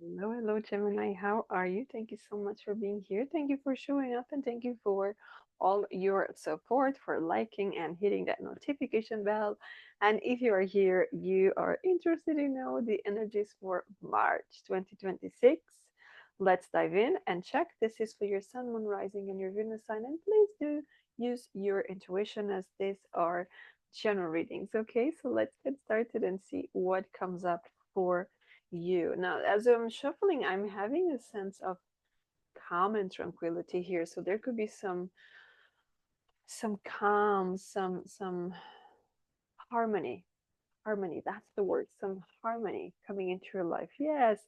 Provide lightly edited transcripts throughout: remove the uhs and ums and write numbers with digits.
Hello, hello, Gemini. How are you? Thank you so much for being here. Thank you for showing up and thank you for all your support, for liking and hitting that notification bell. And if you are here, you are interested in know the energies for March 2026. Let's dive in and check. This is for your Sun, Moon, Rising, and your Venus sign. And please do use your intuition as these are general readings. Okay, so let's get started and see what comes up for you. Now, as I'm shuffling, I'm having a sense of calm and tranquility here. So there could be some calm, some harmony. Harmony, that's the word. Some harmony coming into your life. Yes.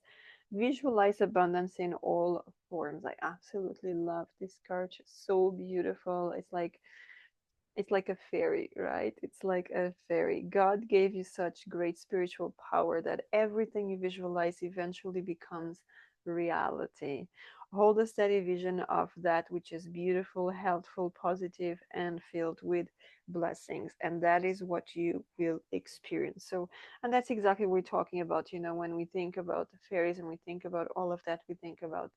Visualize abundance in all forms. I absolutely love this card. It's so beautiful. It's like a fairy, right? It's like a fairy. God gave you such great spiritual power that everything you visualize eventually becomes reality. Hold a steady vision of that which is beautiful, healthful, positive, and filled with blessings. And that is what you will experience. So, and that's exactly what we're talking about. When we think about the fairies and we think about all of that, we think about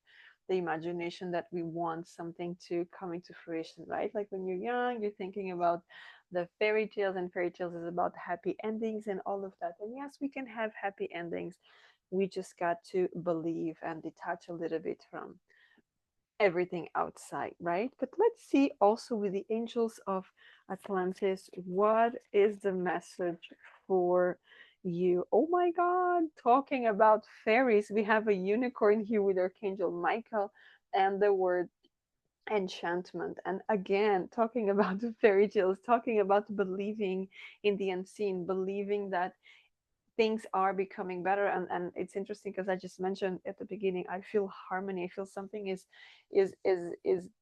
the imagination that we want something to come into fruition, right? Like when you're young, you're thinking about the fairy tales, and fairy tales is about happy endings and all of that. And yes, we can have happy endings. We just got to believe and detach a little bit from everything outside, right? But let's see also with the angels of Atlantis, what is the message for you? Oh my God, talking about fairies, we have a unicorn here with Archangel Michael and the word enchantment. And again, talking about the fairy tales, talking about believing in the unseen, believing that things are becoming better. And it's interesting because I just mentioned at the beginning, I feel harmony. I feel something is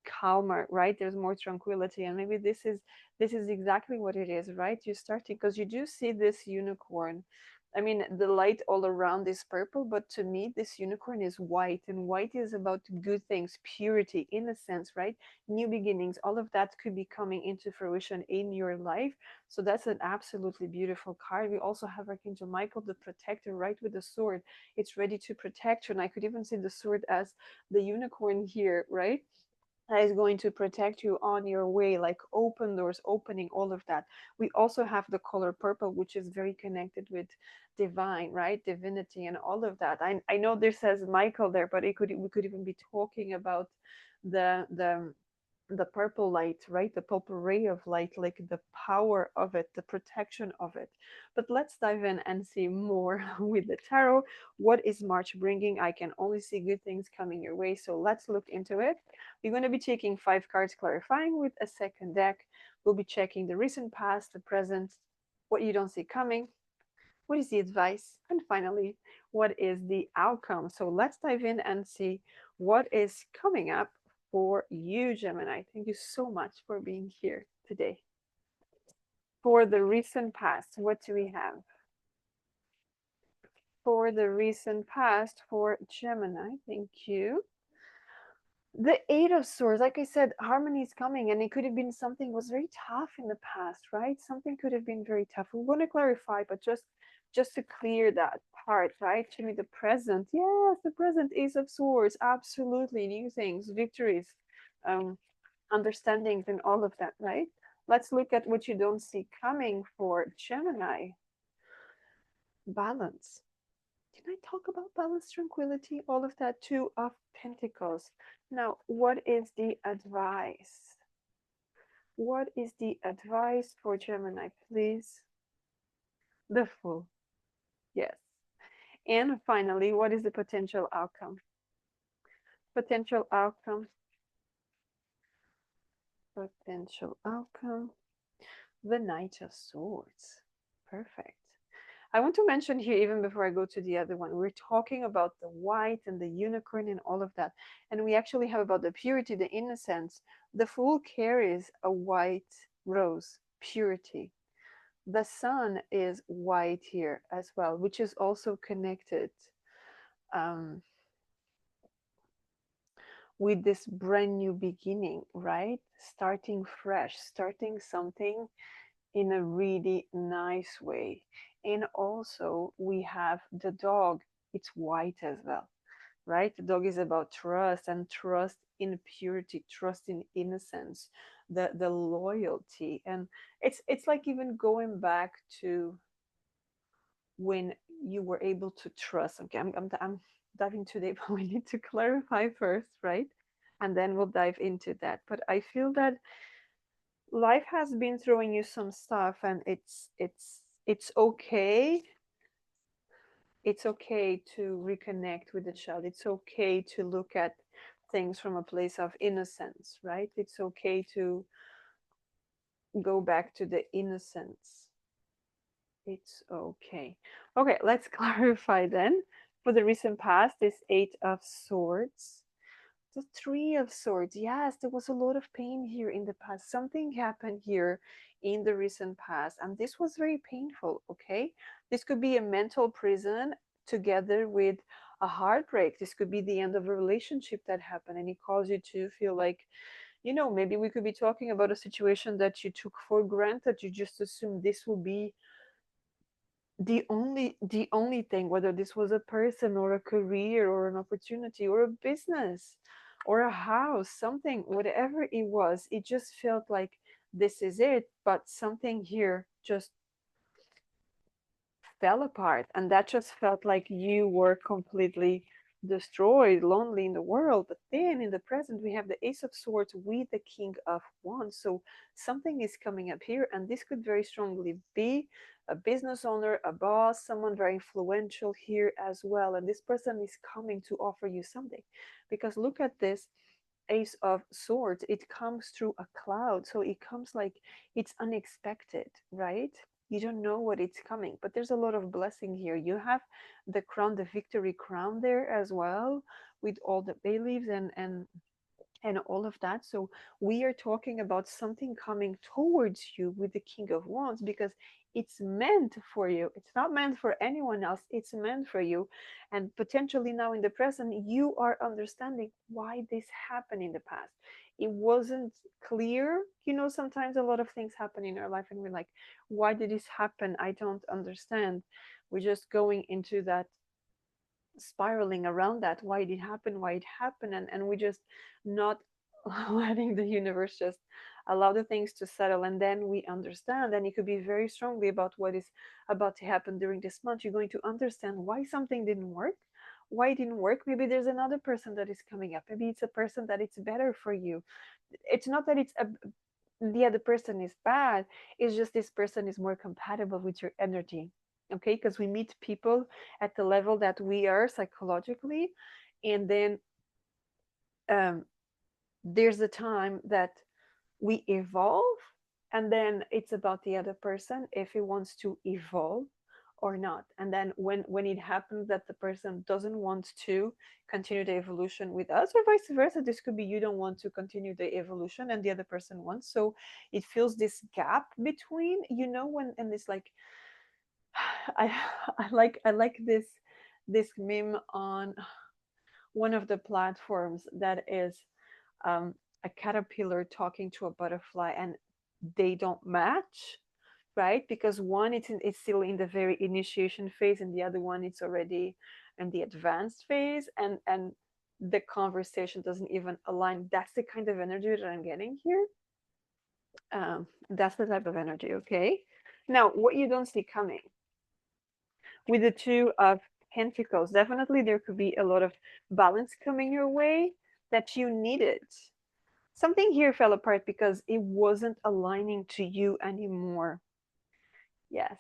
calmer, right? There's more tranquility. And maybe this is exactly what it is, right? You're starting because you do see this unicorn. I mean, the light all around is purple, but to me, this unicorn is white, and white is about good things, purity, innocence, right? New beginnings, all of that could be coming into fruition in your life. So that's an absolutely beautiful card. We also have Archangel Michael, the protector, right, with the sword. It's ready to protect you. And I could even see the sword as the unicorn here, right? That is going to protect you on your way, like open doors, opening all of that. We also have the color purple, which is very connected with divine, right? Divinity and all of that. I know there says Michael there, but it could we could even be talking about the the purple light, right? The purple ray of light, like the power of it, the protection of it. But let's dive in and see more with the tarot. What is March bringing? I can only see good things coming your way. So let's look into it. We're going to be taking 5 cards clarifying with a second deck. We'll be checking the recent past, the present, what you don't see coming, what is the advice, and finally, what is the outcome. So let's dive in and see what is coming up for you, Gemini. Thank you so much for being here today. For the recent past, what do we have? For the recent past for Gemini, thank you. The Eight of Swords, like I said, harmony is coming, and it could have been something was very tough in the past, right? Something could have been very tough. We want to clarify, but just to clear that part, right? To me, the present, yes, the present, Ace of Swords, absolutely, new things, victories, um, understandings, and all of that, right? Let's look at what you don't see coming for Gemini. Balance. Can I talk about balance, tranquility, all of that? Two of Pentacles. Now, what is the advice? What is the advice for Gemini, please? The Fool. Yes. And finally, what is the potential outcome? Potential outcome. Potential outcome. The Knight of Swords. Perfect. I want to mention here, even before I go to the other one, we're talking about the white and the unicorn and all of that. And we actually have about the purity, the innocence. The Fool carries a white rose, purity. The sun is white here as well, which is also connected um, with this brand new beginning, right? Starting fresh, starting something in a really nice way. And also, we have the dog, it's white as well. right? The dog is about trust, and trust in purity, trust in innocence, the loyalty. And it's like even going back to when you were able to trust. Okay, I'm diving too deep. We need to clarify first, right? And then we'll dive into that. But I feel that life has been throwing you some stuff, and it's okay. It's okay to reconnect with the child. It's okay to look at things from a place of innocence, right? It's okay to go back to the innocence. It's okay. Okay, let's clarify then. For the recent past, this Eight of Swords, the Three of Swords. Yes, there was a lot of pain here in the past. Something happened here in the recent past, and this was very painful. Okay, this could be a mental prison together with a heartbreak. This could be the end of a relationship that happened, and it caused you to feel like, maybe we could be talking about a situation that you took for granted. You just assumed this will be the only thing, whether this was a person or a career or an opportunity or a business or a house, something, whatever it was, it just felt like this is it. But something here just fell apart, and that just felt like you were completely destroyed, lonely in the world. But then in the present, we have the Ace of Swords with the King of Wands. So something is coming up here, and this could very strongly be a business owner, a boss, someone very influential here as well. And this person is coming to offer you something, because look at this Ace of Swords, it comes through a cloud. So it comes like it's unexpected, right? You don't know what it's coming, but there's a lot of blessing here. You have the crown, the victory crown there as well, with all the bay leaves and all of that. So we are talking about something coming towards you with the King of Wands, because it's meant for you. It's not meant for anyone else. It's meant for you. And potentially now in the present, you are understanding why this happened in the past. It wasn't clear. Sometimes a lot of things happen in our life and we're like, why did this happen? I don't understand. We're just going into that, spiraling around that, why it happened, and we just not letting the universe just allow the things to settle, and then we understand. And it could be very strongly about what is about to happen during this month. You're going to understand why something didn't work, why it didn't work. Maybe there's another person that is coming up. Maybe it's a person that it's better for you. It's not that the other person is bad. It's just this person is more compatible with your energy. Okay, because we meet people at the level that we are psychologically, and then um, there's a time that we evolve, and then it's about the other person if he wants to evolve or not. And then when it happens that the person doesn't want to continue the evolution with us, or vice versa, this could be you don't want to continue the evolution and the other person wants. So it feels this gap between, when, and it's like, I I like this meme on one of the platforms that is a caterpillar talking to a butterfly, and they don't match, right? Because one it's still in the very initiation phase, and the other one it's already in the advanced phase, and the conversation doesn't even align. That's the kind of energy that I'm getting here. That's the type of energy. Okay, now what you don't see coming with the Two of Pentacles, definitely there could be a lot of balance coming your way that you needed. Something here fell apart because it wasn't aligning to you anymore. Yes,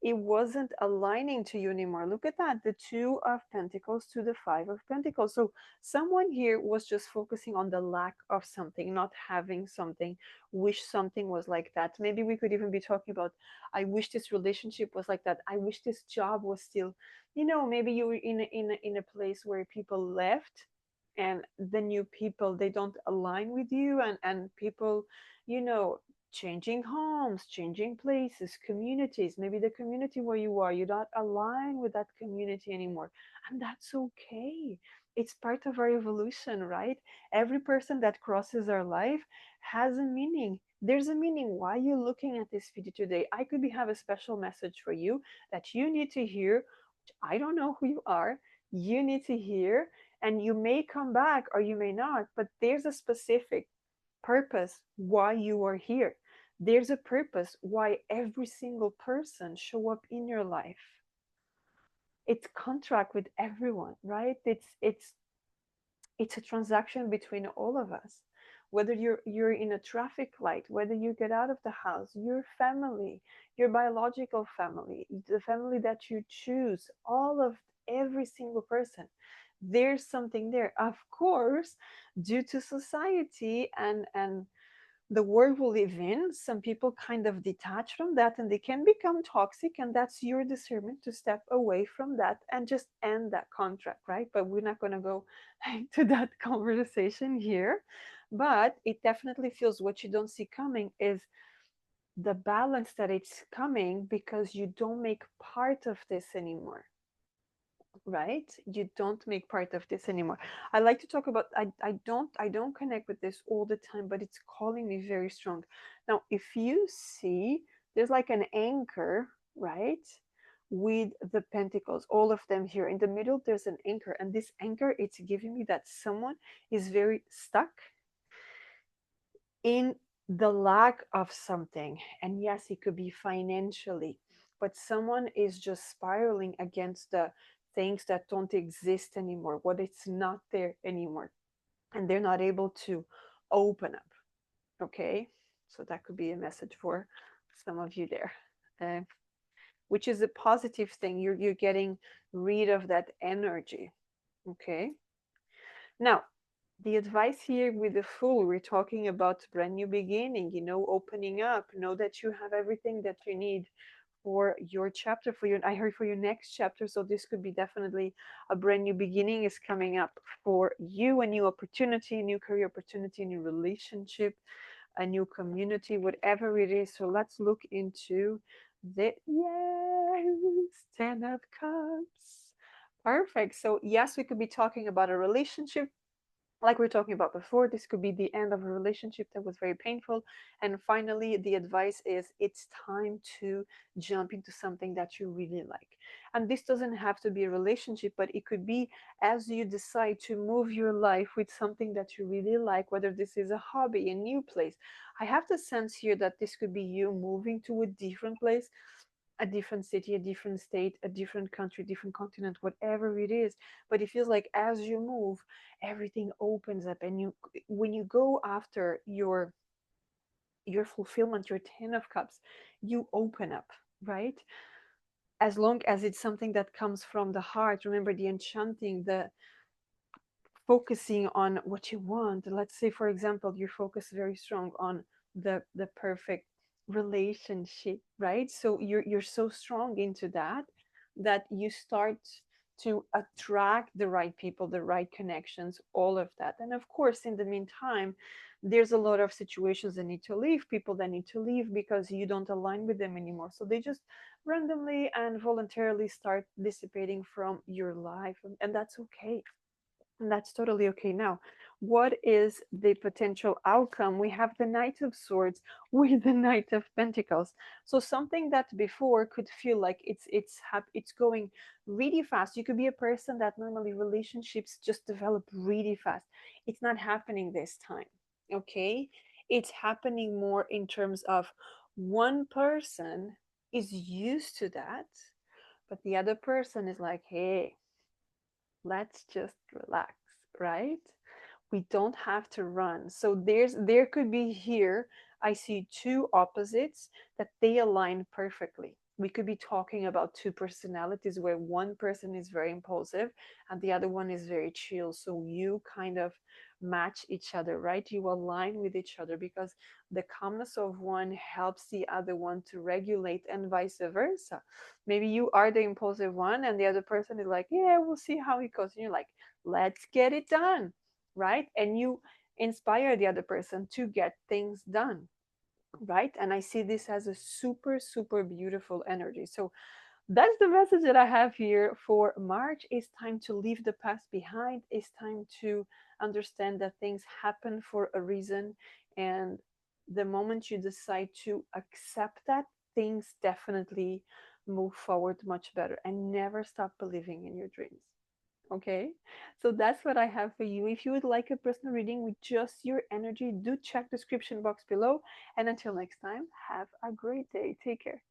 it wasn't aligning to you anymore. Look at that, the Two of Pentacles to the Five of Pentacles. So someone here was just focusing on the lack of something, not having something, wish something was like that. Maybe we could even be talking about, I wish this relationship was like that. I wish this job was still, maybe you were in a place where people left, and the new people, they don't align with you, and people, you know changing homes, changing places, communities. Maybe the community where you are, you're not aligned with that community anymore. And that's okay. It's part of our evolution, right? Every person that crosses our life has a meaning. There's a meaning why you're looking at this video today. I could have a special message for you that you need to hear. I don't know who you are. You need to hear, and you may come back or you may not, but there's a specific purpose why you are here. There's a purpose why every single person show up in your life. It's contract with everyone, right? It's a transaction between all of us. Whether you're in a traffic light, whether you get out of the house, your family, your biological family, the family that you choose, all of every single person, there's something there. Of course, due to society and the world we live in, some people kind of detach from that and they can become toxic, and that's your discernment to step away from that and just end that contract, right? But we're not going to go to that conversation here. But it definitely feels what you don't see coming is the balance that it's coming because you don't make part of this anymore, right? You don't make part of this anymore. I like to talk about, I don't connect with this all the time, but it's calling me very strong. Now if you see, there's like an anchor, right, with the pentacles, all of them here in the middle. There's an anchor, and this anchor, it's giving me that someone is very stuck in the lack of something. And yes, it could be financially, but someone is just spiraling against the things that don't exist anymore, what it's not there anymore, and they're not able to open up. Okay, so that could be a message for some of you there, uh, which is a positive thing. You're getting rid of that energy. Okay, now the advice here with the Fool, we're talking about brand new beginning, opening up, know that you have everything that you need for your chapter, for your, I heard, for your next chapter. So this could be definitely a brand new beginning is coming up for you, a new opportunity, a new career opportunity, a new relationship, a new community, whatever it is. So let's look into the, yes, 10 of Cups. Perfect. So yes, we could be talking about a relationship like we are talking about before. This could be the end of a relationship that was very painful. And finally, the advice is it's time to jump into something that you really like. And this doesn't have to be a relationship, but it could be as you decide to move your life with something that you really like, whether this is a hobby, a new place. I have the sense here that this could be you moving to a different place, a different city, a different state, a different country, different continent, whatever it is. But it feels like as you move, everything opens up, and you, when you go after your fulfillment, your 10 of Cups, you open up, right? As long as it's something that comes from the heart. Remember the enchanting, the focusing on what you want. Let's say, for example, you focus very strong on the perfect relationship, right? So you're so strong into that that you start to attract the right people, the right connections, all of that. And of course, in the meantime, there's a lot of situations that need to leave, people that need to leave because you don't align with them anymore. So they just randomly and voluntarily start dissipating from your life, and that's okay. And that's totally okay. Now, what is the potential outcome? We have the Knight of Swords with the Knight of Pentacles. So something that before could feel like it's going really fast. You could be a person that normally relationships just develop really fast. It's not happening this time. Okay? It's happening more in terms of one person is used to that, but the other person is like, hey, let's just relax, right? We don't have to run. So there could be here, I see two opposites that they align perfectly. We could be talking about two personalities where one person is very impulsive and the other one is very chill. So you kind of match each other, right? You align with each other because the calmness of one helps the other one to regulate, and vice versa. Maybe you are the impulsive one and the other person is like, yeah, we'll see how it goes. And you're like, let's get it done, right? And you inspire the other person to get things done, right? And I see this as a super, super beautiful energy. So that's the message that I have here for March. It's time to leave the past behind. It's time to understand that things happen for a reason. And the moment you decide to accept that, things definitely move forward much better. And never stop believing in your dreams. Okay, so that's what I have for you. If you would like a personal reading with just your energy, do check the description box below. And until next time, have a great day. Take care.